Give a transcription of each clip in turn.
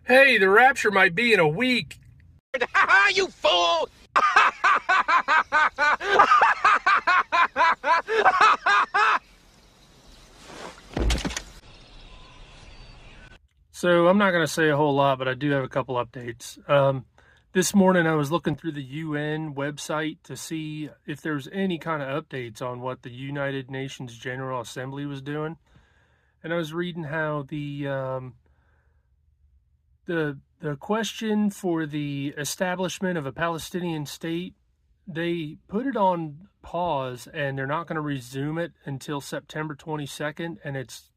Hey, the rapture might be in a week. You fool! So I'm not going to say a whole lot, but I do have a couple updates. This morning I was looking through the UN website to see if there's any kind of updates on what the United Nations General Assembly was doing. And I was reading how the question for the establishment of a Palestinian state, they put it on pause and they're not going to resume it until September 22nd. And it's,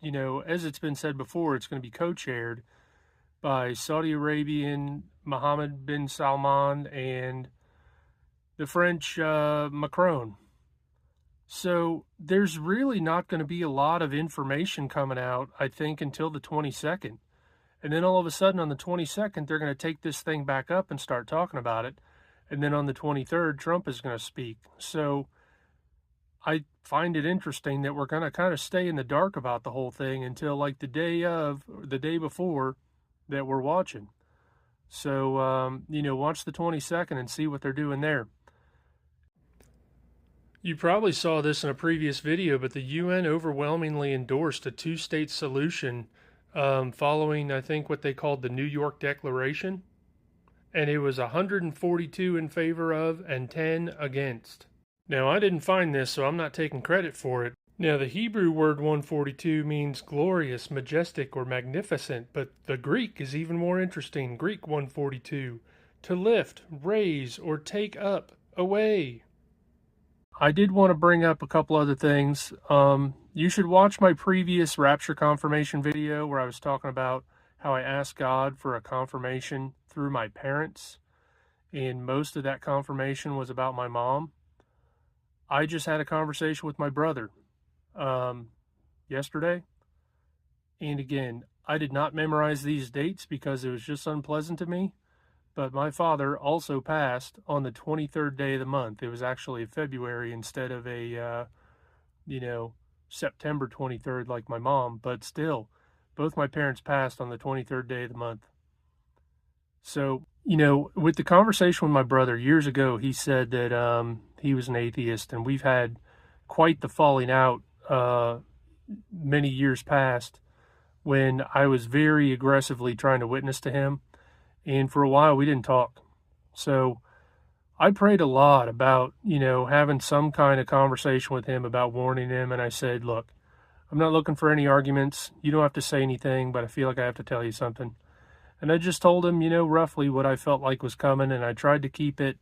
as it's been said before, it's going to be co-chaired by Saudi Arabian Mohammed bin Salman and the French Macron. So there's really not going to be a lot of information coming out, I think, until the 22nd. And then all of a sudden on the 22nd, they're going to take this thing back up and start talking about it. And then on the 23rd, Trump is going to speak. So I find it interesting that we're going to kind of stay in the dark about the whole thing until like the day of, or the day before that we're watching. So, watch the 22nd and see what they're doing there. You probably saw this in a previous video, but the UN overwhelmingly endorsed a two-state solution following, I think, what they called the New York Declaration. And it was 142 in favor of and 10 against. Now, I didn't find this, so I'm not taking credit for it. Now, the Hebrew word 142 means glorious, majestic, or magnificent, but the Greek is even more interesting. Greek 142, to lift, raise, or take up, away. I did want to bring up a couple other things. You should watch my previous Rapture confirmation video where I was talking about how I asked God for a confirmation through my parents, and most of that confirmation was about my mom. I just had a conversation with my brother yesterday, and again, I did not memorize these dates because it was just unpleasant to me, but my father also passed on the 23rd day of the month. It was actually February instead of a September 23rd like my mom, but still, both my parents passed on the 23rd day of the month. So, with the conversation with my brother years ago, he said that he was an atheist, and we've had quite the falling out many years past when I was very aggressively trying to witness to him, and for a while we didn't talk. So I prayed a lot about, having some kind of conversation with him about warning him, and I said, look, I'm not looking for any arguments. You don't have to say anything, but I feel like I have to tell you something. And I just told him, roughly what I felt like was coming, and I tried to keep it,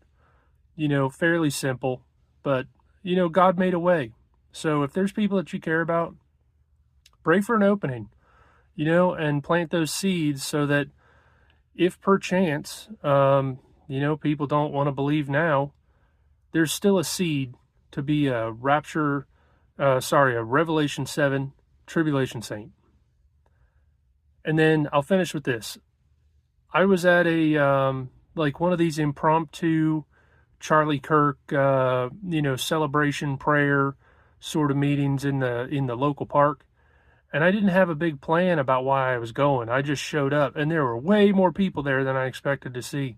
fairly simple. But, God made a way. So if there's people that you care about, pray for an opening, and plant those seeds so that if perchance, people don't want to believe now, there's still a seed to be a Revelation 7 tribulation saint. And then I'll finish with this. I was at a one of these impromptu Charlie Kirk celebration prayer sort of meetings in the local park, and I didn't have a big plan about why I was going. I just showed up, and there were way more people there than I expected to see.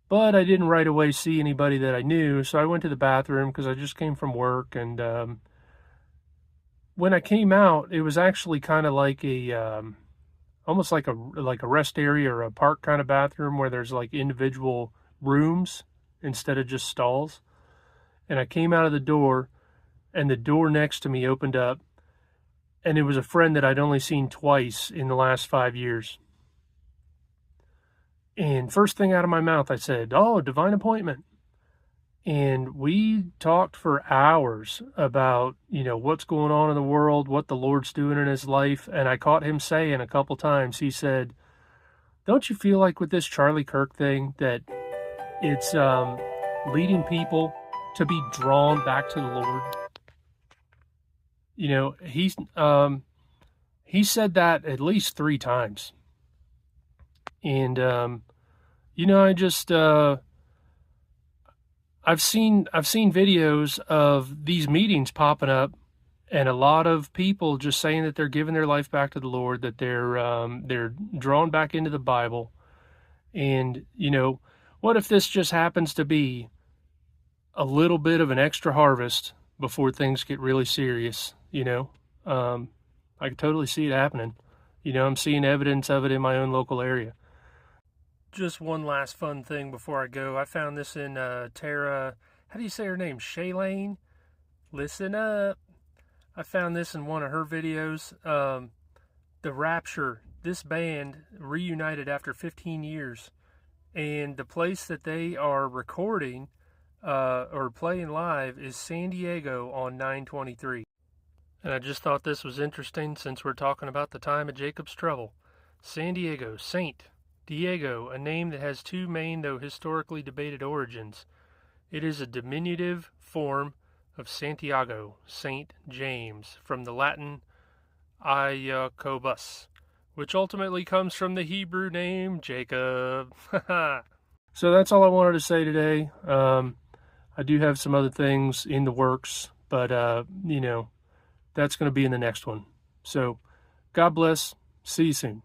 But I didn't right away see anybody that I knew, so I went to the bathroom because I just came from work, and when I came out, it was actually kind of like almost like a rest area or a park kind of bathroom where there's like individual rooms instead of just stalls. And I came out of the door, and the door next to me opened up, and it was a friend that I'd only seen twice in the last 5 years. And first thing out of my mouth, I said, "Oh, divine appointment." And we talked for hours about, what's going on in the world, what the Lord's doing in his life. And I caught him saying a couple times, he said, "Don't you feel like with this Charlie Kirk thing that it's leading people to be drawn back to the Lord?" He said that at least 3 times. And, I just, I've seen videos of these meetings popping up and a lot of people just saying that they're giving their life back to the Lord, that they're drawn back into the Bible. And what if this just happens to be a little bit of an extra harvest before things get really serious? I can totally see it happening. I'm seeing evidence of it in my own local area. Just one last fun thing before I go. I found this in Tara. How do you say her name? Shaylane? Listen up. I found this in one of her videos. The Rapture, this band reunited after 15 years. And the place that they are recording or playing live is San Diego on 9/23. And I just thought this was interesting since we're talking about the time of Jacob's trouble. San Diego, Saint Diego, a name that has two main though historically debated origins. It is a diminutive form of Santiago, Saint James, from the Latin Iacobus, which ultimately comes from the Hebrew name Jacob. So that's all I wanted to say today. I do have some other things in the works, but that's going to be in the next one. So God bless. See you soon.